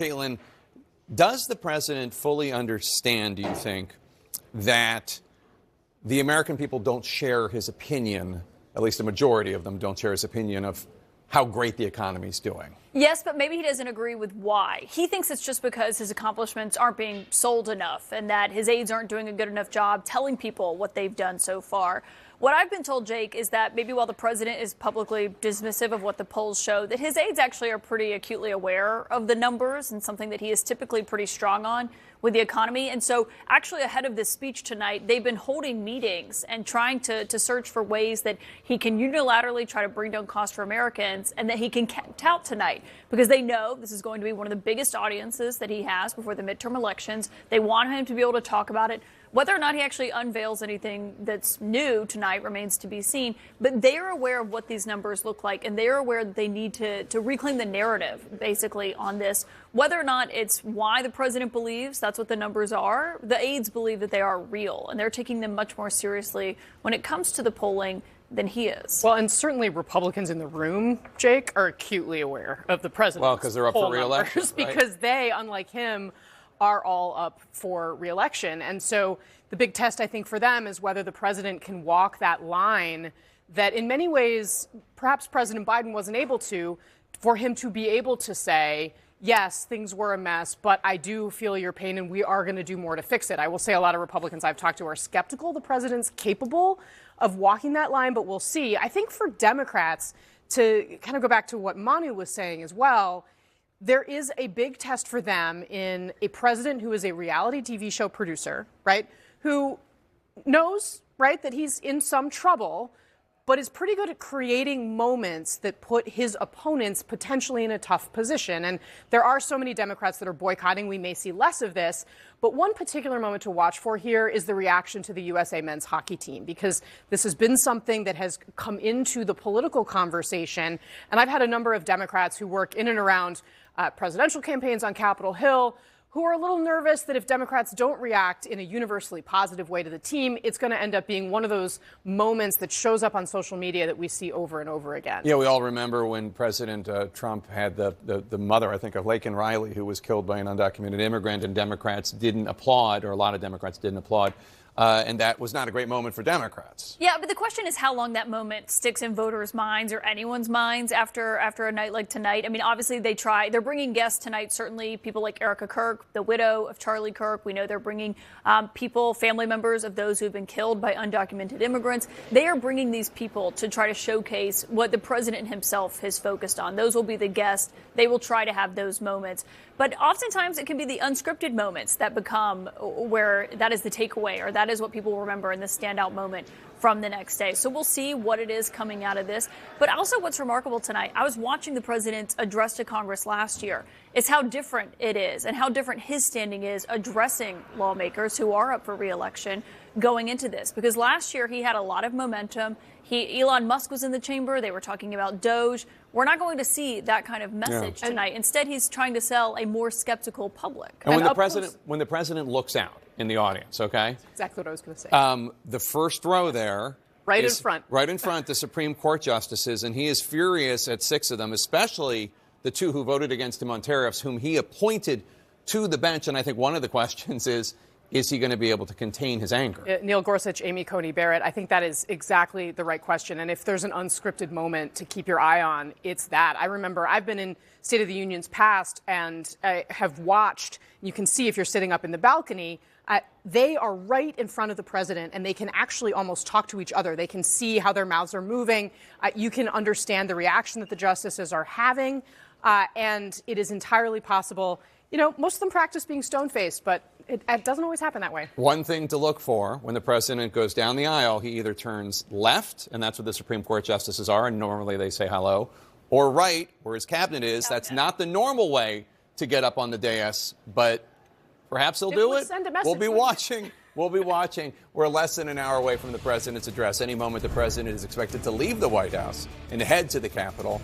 Caitlin, does the president fully understand, do you think, that the American people don't share his opinion, at least a majority of them don't share his opinion of how great the economy is doing? Yes, but maybe he doesn't agree with why. He thinks it's just because his accomplishments aren't being sold enough and that his aides aren't doing a good enough job telling people what they've done so far. What I've been told, Jake, is that maybe while the president is publicly dismissive of what the polls show, that his aides actually are pretty acutely aware of the numbers and something that he is typically pretty strong on with the economy. And so actually ahead of this speech tonight, they've been holding meetings and trying to search for ways that he can unilaterally try to bring down costs for Americans and that he can tout tonight because they know this is going to be one of the biggest audiences that he has before the midterm elections. They want him to be able to talk about it. Whether or not he actually unveils anything that's new tonight remains to be seen. But they are aware of what these numbers look like, and they are aware that they need to reclaim the narrative, basically, on this. Whether or not it's why the president believes that's what the numbers are, the aides believe that they are real, and they're taking them much more seriously when it comes to the polling than he is. Well, and certainly Republicans in the room, Jake, are acutely aware of the president's Well, because they're up for re-election, right? Because they, unlike him, are all up for re-election. And so the big test, I think, for them is whether the president can walk that line that in many ways, perhaps President Biden wasn't able to, for him to be able to say, yes, things were a mess, but I do feel your pain and we are going to do more to fix it. I will say a lot of Republicans I've talked to are skeptical the president's capable of walking that line, but we'll see. I think for Democrats, to kind of go back to what Manu was saying as well, there is a big test for them in a president who is a reality TV show producer, right, who knows, right, that he's in some trouble, but is pretty good at creating moments that put his opponents potentially in a tough position. And there are so many Democrats that are boycotting. We may see less of this. But one particular moment to watch for here is the reaction to the USA men's hockey team, because this has been something that has come into the political conversation. And I've had a number of Democrats who work in and around presidential campaigns on Capitol Hill who are a little nervous that if Democrats don't react in a universally positive way to the team, it's going to end up being one of those moments that shows up on social media that we see over and over again. Yeah, we all remember when President Trump had the mother, I think, of Laken Riley, who was killed by an undocumented immigrant, and Democrats didn't applaud, or a lot of Democrats didn't applaud. And that was not a great moment for Democrats. Yeah, but the question is how long that moment sticks in voters' minds or anyone's minds after a night like tonight. I mean, obviously they're bringing guests tonight, certainly people like Erica Kirk, the widow of Charlie Kirk. We know they're bringing people, family members of those who've been killed by undocumented immigrants. They are bringing these people to try to showcase what the president himself has focused on. Those will be the guests. They will try to have those moments. But oftentimes it can be the unscripted moments that become where that is the takeaway, or that is what people will remember in the standout moment from the next day. So we'll see what it is coming out of this. But also what's remarkable tonight, I was watching the president's address to Congress last year. It's how different it is and how different his standing is addressing lawmakers who are up for re-election going into this. Because last year he had a lot of momentum. Elon Musk was in the chamber. They were talking about Doge. We're not going to see that kind of message tonight. Instead, he's trying to sell a more skeptical public. And when the president looks out in the audience, okay? That's exactly what I was going to say. The first row there. Right in front. Right in front, the Supreme Court justices, and he is furious at 6 of them, especially the 2 who voted against him on tariffs, whom he appointed to the bench. And I think one of the questions is he going to be able to contain his anger? Neil Gorsuch, Amy Coney Barrett, I think that is exactly the right question. And if there's an unscripted moment to keep your eye on, it's that. I remember I've been in State of the Union's past and I have watched, you can see if you're sitting up in the balcony, they are right in front of the president and they can actually almost talk to each other. They can see how their mouths are moving. You can understand the reaction that the justices are having. And it is entirely possible. You know, most of them practice being stone-faced, but it doesn't always happen that way. One thing to look for when the president goes down the aisle, he either turns left, and that's what the Supreme Court justices are, and normally they say hello, or right, where his cabinet is. That's not the normal way to get up on the dais, but perhaps he'll do it. We'll be watching. We'll be watching. We're less than an hour away from the president's address. Any moment the president is expected to leave the White House and head to the Capitol.